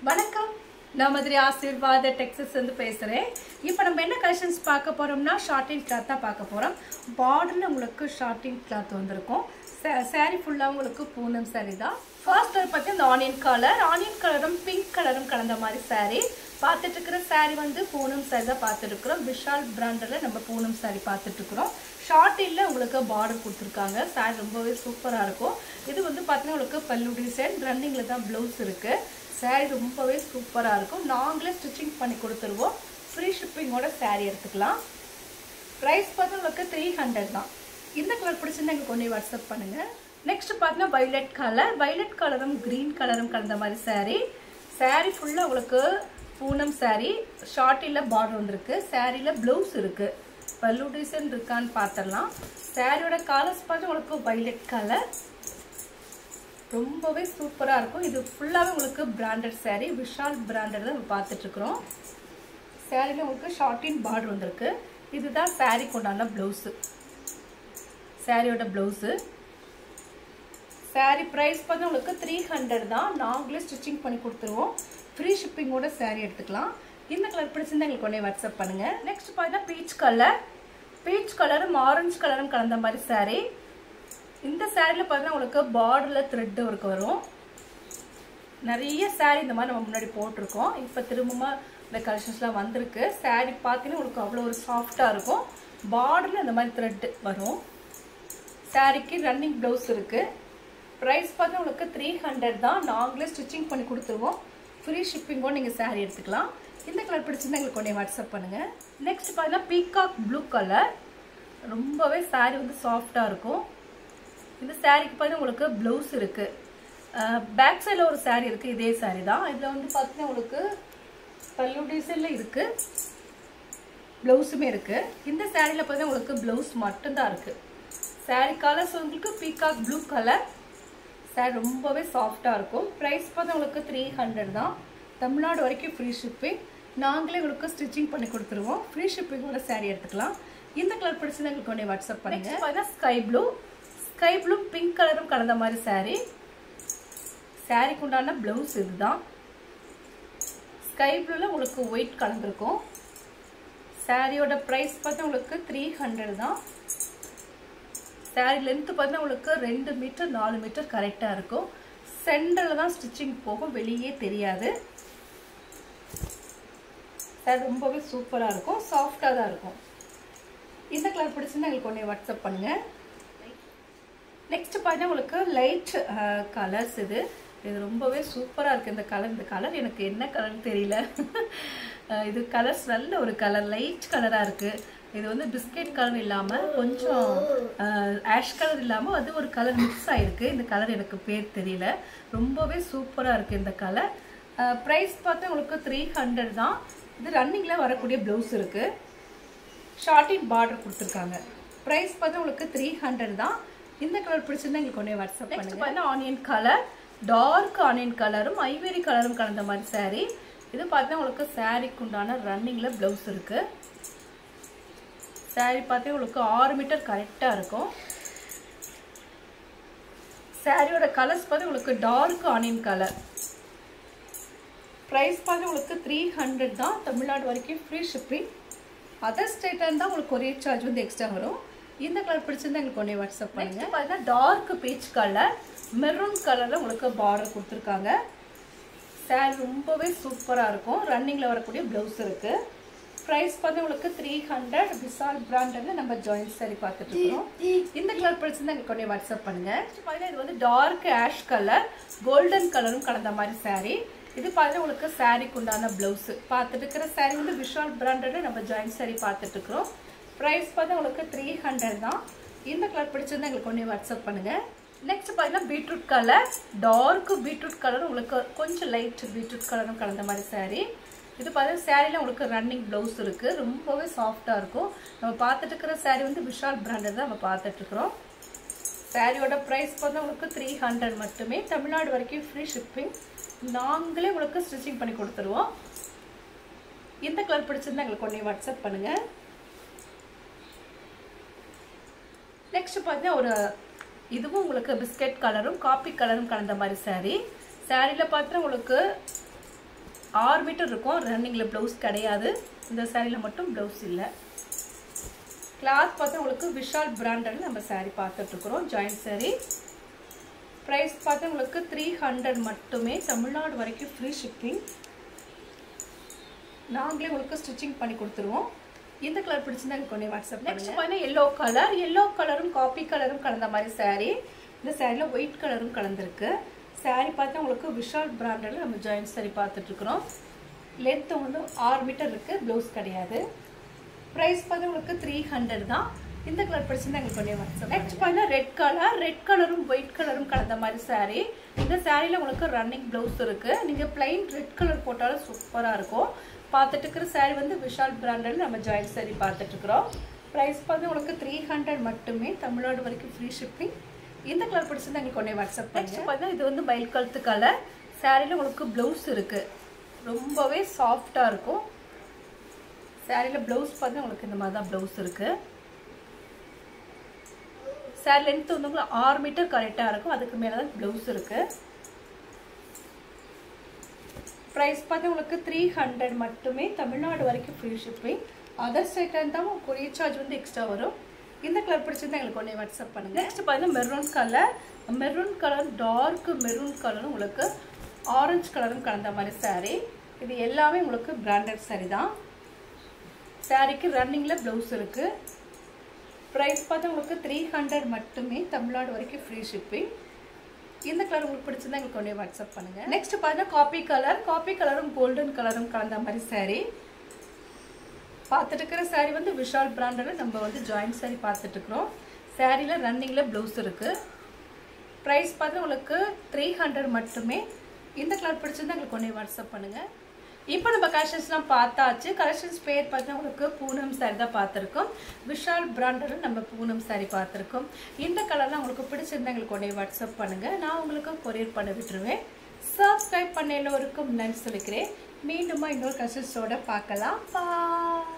வணக்கம். நான் மதுரை ஆசீர்வாத டெக்ஸஸ் வந்து பேசுகிறேன். இப்போ நம்ம என்ன கலெக்ஷன்ஸ் பார்க்க போகிறோம்னா ஷார்ட்டிங் கிளாத் தான் பார்க்க போகிறோம். பார்டரில் உங்களுக்கு ஷார்ட்டிங் கிளாத் வந்திருக்கும். சாரீ ஃபுல்லாக உங்களுக்கு பூனம் சாரீ தான். ஃபர்ஸ்ட் பார்த்து இந்த ஆனியன் கலரும் பிங்க் கலரும் கலந்த மாதிரி சாரீ பார்த்துட்டு இருக்கிற சாரீ வந்து பூனம் சாரீ தான் பார்த்துட்டு இருக்கிறோம். விஷால் பிராண்டில் நம்ம பூனம் சாரீ பார்த்துட்டு இருக்கிறோம். ஷார்ட்டில் உங்களுக்கு பார்டர் கொடுத்துருக்காங்க. சாரீ ரொம்பவே சூப்பராக இருக்கும். இது வந்து பார்த்தீங்கன்னா உங்களுக்கு பல்லு டிசைன் ரன்னிங்கில் தான் ப்ளவுஸ் இருக்குது. சாரீ ரொம்பவே சூப்பராக இருக்கும். நாங்களே ஸ்டிச்சிங் பண்ணி கொடுத்துருவோம். ஃப்ரீ ஷிப்பிங்கோட சாரீ எடுத்துக்கலாம். ப்ரைஸ் பார்த்தா உங்களுக்கு 300 தான். இந்த கலர் பிடிச்சிருந்தா எங்களுக்கு ஒன்றே வாட்ஸ்அப் பண்ணுங்கள். நெக்ஸ்ட் பார்த்தீங்கன்னா வைலட் கலரும் க்ரீன் கலரும் கலந்த மாதிரி சாரீ ஃபுல்லாக உங்களுக்கு பூனம் சாரீ. ஷார்ட்டில் பார்டர் வந்திருக்கு. சாரியில் ப்ளவுஸ் இருக்குது. பல்லு டிசைன் இருக்கான்னு பார்த்துடலாம். சாரியோட கலர்ஸ் பார்த்து உங்களுக்கு வைலட் கலர் ரொம்பவே சூப்பராக இருக்கும். இது ஃபுல்லாகவே உங்களுக்கு பிராண்டட் சாரீ. விஷால் பிராண்டட் தான் நம்ம பார்த்துட்ருக்குறோம். சாரியில் உங்களுக்கு ஷார்ட்டின் பார்டர் வந்திருக்கு. இதுதான் சாரீக்கு உண்டான ப்ளவுஸு. சாரியோட ப்ளவுஸு. சாரீ ப்ரைஸ் பார்த்தா உங்களுக்கு 300 தான். நாங்களே ஸ்டிச்சிங் பண்ணி கொடுத்துருவோம். ஃப்ரீ ஷிப்பிங்கோட சாரீ எடுத்துக்கலாம். இந்த கலர் பிடிச்சிருந்தா எங்களுக்கு ஒன்றே வாட்ஸ்அப் பண்ணுங்கள். நெக்ஸ்ட் பார்த்தீங்கன்னா பீச் கலரும் ஆரஞ்சு கலரும் கலந்த மாதிரி சாரீ. இந்த சாரியில் பார்த்தீங்கன்னா உங்களுக்கு பார்டரில் த்ரெட் ஒர்க் வரும். நிறைய சாரீ இந்த மாதிரி நம்ம முன்னாடி போட்டிருக்கோம். இப்போ திரும்பமாக இந்த கலெக்ஷன்ஸ்லாம் வந்திருக்கு. சாரீ பார்த்தீங்கன்னா உங்களுக்கு அவ்வளோ ஒரு சாஃப்டாக இருக்கும். பார்டரில் இந்த மாதிரி த்ரெட் வரும். சாரீக்கு ரன்னிங் ப்ளவுஸ் இருக்குது. ப்ரைஸ் பார்த்தா உங்களுக்கு 300 தான். நாங்களே ஸ்டிச்சிங் பண்ணி கொடுத்துருவோம். ஃப்ரீ ஷிப்பிங்கோடு நீங்கள் சாரீ எடுத்துக்கலாம். இந்த கலர் பிடிச்சிருந்தா எங்களுக்கு ஒன்றே வாட்ஸ்அப் பண்ணுங்கள். நெக்ஸ்ட் பார்த்தீங்கன்னா பீகாக் ப்ளூ கலர். ரொம்பவே சாரீ வந்து சாஃப்டாக இருக்கும். இந்த சாரீக்கு பார்த்தீங்கன்னா உங்களுக்கு ப்ளவுஸ் இருக்குது. பேக் சைடில் ஒரு சாரீ இருக்குது. இதே சாரீ தான். இதில் வந்து பார்த்தீங்கன்னா உங்களுக்கு பல்லு டிசைனில் இருக்குது. ப்ளவுஸுமே இருக்குது. இந்த சாரியில் பார்த்தீங்கன்னா உங்களுக்கு ப்ளவுஸ் மட்டும்தான் இருக்குது. சாரீ கலர்ஸ் உங்களுக்கு பீகாக் ப்ளூ கலர். சாரீ ரொம்பவே சாஃப்டாக இருக்கும். ப்ரைஸ் பார்த்தா உங்களுக்கு 300 தான். தமிழ்நாடு வரைக்கும் ஃப்ரீ ஷிப்பிங். நாங்களே உங்களுக்கு ஸ்டிச்சிங் பண்ணி கொடுத்துருவோம். ஃப்ரீ ஷிப்பிங்கோட சாரீ எடுத்துக்கலாம். இந்த கலர் பிடிச்சிருந்தா எங்களுக்கு ஒன்றே வாட்ஸ்அப் பண்ணுங்க. பார்த்தீங்கன்னா ஸ்கை ப்ளூ பிங்க் கலரும் கலந்த மாதிரி சாரீ. சாரீக்கு உண்டான ப்ளவுஸ் இதுதான். ஸ்கை ப்ளூவில் உங்களுக்கு ஒயிட் கலந்துருக்கும். சாரியோட ப்ரைஸ் பார்த்தா உங்களுக்கு 300 தான். சாரீ லென்த்து பார்த்தா உங்களுக்கு 2 மீட்டர் 4 மீட்டர் கரெக்டாக இருக்கும். சென்டரில் தான் ஸ்டிச்சிங் போகும், வெளியே தெரியாது. சாரி ரொம்பவே சூப்பராக இருக்கும். சாஃப்டாக தான் இருக்கும். இந்த கலர் பிடிச்சிருந்தா எங்களுக்கு ஒன்றே வாட்ஸ்அப் பண்ணுங்கள். நெக்ஸ்ட் பார்த்தீங்கன்னா உங்களுக்கு லைட் கலர்ஸ். இது ரொம்பவே சூப்பராக இருக்குது. இந்த கலர் எனக்கு என்ன கலர்னு தெரியல. இது கலர்ஸ் நல்ல ஒரு கலர், லைட் கலராக இருக்குது. இது வந்து பிஸ்கெட் கலர் இல்லாமல் கொஞ்சம் ஆஷ் கலர் இல்லாமல் அது ஒரு கலர் மிக்ஸ் ஆகிருக்கு. இந்த கலர் எனக்கு பேர் தெரியல. ரொம்பவே சூப்பராக இருக்குது இந்த கலர். ப்ரைஸ் பார்த்தா உங்களுக்கு 300 தான். இது ரன்னிங்கில் வரக்கூடிய ப்ளவுஸ் இருக்குது. ஷார்ட்டின் பார்டர் கொடுத்துருக்காங்க. ப்ரைஸ் பார்த்தா உங்களுக்கு 300 தான். இந்த கலர் பிடிச்சிருந்தா எங்களுக்கு ஒன்றே வாட்ஸ்அப் பண்ணுங்க. பார்த்தீங்கன்னா ஆனியன் கலர், டார்க் ஆனியன் கலரும் ஐவரி கலரும் கலந்த மாதிரி சாரீ. இது பார்த்தீங்கன்னா உங்களுக்கு சாரீக்கு உண்டான ரன்னிங்கில் ப்ளவுஸ் இருக்குது. சாரீ பார்த்தீங்கன்னா உங்களுக்கு 6 மீட்டர் கரெக்டாக இருக்கும். சாரியோட கலர்ஸ் பார்த்தா உங்களுக்கு டார்க் ஆனியன் கலர். ப்ரைஸ் பார்த்தா உங்களுக்கு 300 தான். தமிழ்நாடு வரைக்கும் ஃப்ரீ ஷிப்பிங். அதர் ஸ்டேட்டாக இருந்தால் உங்களுக்கு கொரியர் சார்ஜ் வந்து எக்ஸ்ட்ரா வரும். இந்த கலர் பிடிச்சிருந்தா எங்களுக்கு ஒன்றே வாட்ஸ்அப் பண்ணுங்க. பார்த்தீங்கன்னா டார்க் பீச் கலர், மெரூன் கலரில் உங்களுக்கு பார்டர் கொடுத்துருக்காங்க. சாரீ ரொம்பவே சூப்பராக இருக்கும். ரன்னிங்கில் வரக்கூடிய ப்ளவுஸ் இருக்குது. ப்ரைஸ் பார்த்தா உங்களுக்கு 300. விஷால் பிராண்டில் நம்ம ஜாயின் சாரீ பார்த்துட்டு இருக்கோம். இந்த கலர் பிடிச்சிருந்தா எங்களுக்கு ஒன்றே வாட்ஸ்அப் பண்ணுங்கள். பார்த்தீங்கன்னா இது வந்து டார்க் ஆஷ் கலர், கோல்டன் கலரும் கலந்த மாதிரி சாரீ. இது பார்த்தா உங்களுக்கு சாரீக்கு உண்டான ப்ளவுஸு. பார்த்துட்டு இருக்கிற சாரீ வந்து விஷால் பிராண்டில் நம்ம ஜாயின் சாரீ பார்த்துட்டு இருக்கிறோம். ப்ரைஸ் பார்த்தா உங்களுக்கு 300 தான். இந்த கலர் பிடிச்சிருந்தா எங்களுக்கு ஒன்றே வாட்ஸ்அப் பண்ணுங்கள். நெக்ஸ்ட் பார்த்தீங்கன்னா பீட்ரூட் கலர், டார்க் பீட்ரூட் கலரும் உங்களுக்கு கொஞ்சம் லைட் பீட்ரூட் கலரும் கலந்த மாதிரி சாரீ. இது பார்த்தீங்கன்னா சாரியில் உங்களுக்கு ரன்னிங் ப்ளவுஸ் இருக்குது. ரொம்பவே சாஃப்டாக இருக்கும். நம்ம பார்த்துட்டு இருக்கிற சாரீ வந்து விஷால் பிராண்டட் தான் நம்ம பார்த்துட்ருக்குறோம். சாரியோட ப்ரைஸ் பார்த்தா உங்களுக்கு 300 மட்டுமே. தமிழ்நாடு வரைக்கும் ஃப்ரீ ஷிப்பிங். நாங்களே உங்களுக்கு ஸ்டிச்சிங் பண்ணி கொடுத்துருவோம். இந்த கலர் பிடிச்சிருந்தா எங்களுக்கு ஒன்றே வாட்ஸ்அப் பண்ணுங்கள். நெக்ஸ்ட் பார்த்தீங்கன்னா இதுவும் உங்களுக்கு பிஸ்கெட் கலரும் காப்பி கலரும் கலந்த மாதிரி சாரீ. சாரியில் பார்த்தா உங்களுக்கு 6 மீட்டர் இருக்கும். ரன்னிங்கில் ப்ளவுஸ் கிடையாது. இந்த சாரியில் மட்டும் ப்ளவுஸ் இல்லை. கிளாத் பார்த்தா உங்களுக்கு விஷால் பிராண்டட் நம்ம சாரீ பார்த்துட்ருக்குறோம். ஜாயிண்ட் சாரீ. ப்ரைஸ் பார்த்தா உங்களுக்கு 300 மட்டுமே. தமிழ்நாடு வரைக்கும் ஃப்ரீ ஷிப்பிங். நாங்களே உங்களுக்கு ஸ்டிச்சிங் பண்ணி கொடுத்துருவோம். இந்த கலர் பிடிச்சிருந்தா எனக்கு ஒன்றே வாட்ஸ்அப். நெக்ஸ்ட் பார்த்தீங்கன்னா எல்லோ கலர். எல்லோ கலரும் காப்பி கலரும் கலந்த மாதிரி சாரீ. இந்த சாரியில் ஒயிட் கலரும் கலந்துருக்கு. சாரீ பார்த்தா உங்களுக்கு விஷால் பிராண்டில் நம்ம ஜாயிண்ட் சாரீ பார்த்துட்ருக்குறோம். லென்த்து வந்து 6 மீட்டர் இருக்குது. ப்ளவுஸ் கிடையாது. ப்ரைஸ் பார்த்தா உங்களுக்கு 300 தான். இந்த கலர் பிடிச்சிருந்தா எங்களுக்கு ஒன்றே வாட்ஸ்அப். நெக்ஸ்ட் பார்த்தீங்கன்னா ரெட் கலர். ரெட் கலரும் ஒயிட் கலரும் கலந்த மாதிரி சாரீ. இந்த சாரியில் உங்களுக்கு ரன்னிங் ப்ளவுஸ் இருக்குது. நீங்கள் பிளைன் ரெட் கலர் போட்டாலும் சூப்பராக இருக்கும். பார்த்துட்டு இருக்கிற சாரீ வந்து விஷால் பிராண்டில் நம்ம ஜாயிண்ட் சாரீ பார்த்துட்ருக்குறோம். ப்ரைஸ் பார்த்து உங்களுக்கு 300 மட்டுமே. தமிழ்நாடு வரைக்கும் ஃப்ரீ ஷிப்பிங். இந்த கலர் பிடிச்சிருந்தா எங்களுக்கு ஒன்றே வாட்ஸ்அப். நெக்ஸ்ட் பார்த்தீங்கன்னா இது வந்து மயில் கழுத்து கலர். சாரியில் உங்களுக்கு ப்ளவுஸ் இருக்குது. ரொம்பவே சாஃப்டாக இருக்கும். சாரியில் ப்ளவுஸ் பார்த்தா உங்களுக்கு இந்த மாதிரி தான் ப்ளவுஸ் இருக்குது. சாரி லென்த் வந்து உங்களுக்கு 6 மீட்டர் கரெக்டாக இருக்கும். அதுக்கு மேலே தான் ப்ளவுஸ் இருக்குது. ப்ரைஸ் பார்த்து உங்களுக்கு 300 மட்டுமே. தமிழ்நாடு வரைக்கும் ஃப்ரீ ஷிப்பிங். அதர் ஸ்டேட்டாக இருந்தாலும் கொரியர் சார்ஜ் வந்து எக்ஸ்ட்ரா வரும். இந்த கலர் பிடிச்சிருந்தா எங்களுக்கு ஒன்றே வாட்ஸ்அப் பண்ணுங்கள். நெக்ஸ்ட் பார்த்தீங்கன்னா maroon colour. Maroon colour dark maroon கலரும் உங்களுக்கு ஆரஞ்சு கலரும் கலந்த மாதிரி சாரீ. இது எல்லாமே உங்களுக்கு பிராண்டட் சாரீ தான். சாரீக்கு ரன்னிங்கில் ப்ளவுஸ் இருக்குது. ப்ரைஸ் பார்த்தா உங்களுக்கு 300 மட்டுமே. தமிழ்நாடு வரைக்கும் ஃப்ரீ ஷிப்பிங். இந்த கலர் உங்களுக்கு பிடிச்சிருந்தா எங்களுக்கு ஒன்றே வாட்ஸ்அப் பண்ணுங்கள். நெக்ஸ்ட் பார்த்தீங்கன்னா காப்பி கலர். காப்பி கலரும் கோல்டன் கலரும் கலந்த மாதிரி சாரீ. பார்த்துட்டு இருக்கிற சாரீ வந்து விஷால் பிராண்டில் நம்ம வந்து ஜாயிண்ட் சாரீ பார்த்துட்ருக்குறோம். சாரியில் ரன்னிங்கில் ப்ளவுஸ் இருக்குது. ப்ரைஸ் பார்த்து உங்களுக்கு 300 மட்டுமே. இந்த கலர் பிடிச்சிருந்தா எங்களுக்கு ஒன்றே வாட்ஸ்அப் பண்ணுங்கள். இப்போ நம்ம கலெக்ஷன்ஸ்லாம் பார்த்தாச்சு. கலெக்ஷன்ஸ் பேர் பார்த்தா உங்களுக்கு பூனம் சாரீ தான் பார்த்துருக்கோம். விஷால் பிராண்டில் நம்ம பூனம் சாரீ பார்த்துருக்கோம். இந்த கலர்லாம் உங்களுக்கு பிடிச்சிருந்தா எங்களுக்கு ஒன்றே வாட்ஸ்அப் பண்ணுங்கள். நான் உங்களுக்கு கொரியர் பண்ண விட்டுருவேன். சப்ஸ்கிரைப் பண்ண எல்லோருக்கும் நன்றி சொல்லிக்கிறேன். மீண்டும் இன்னொரு கலெக்ஷன்ஸோட பார்க்கலாம். பாய்.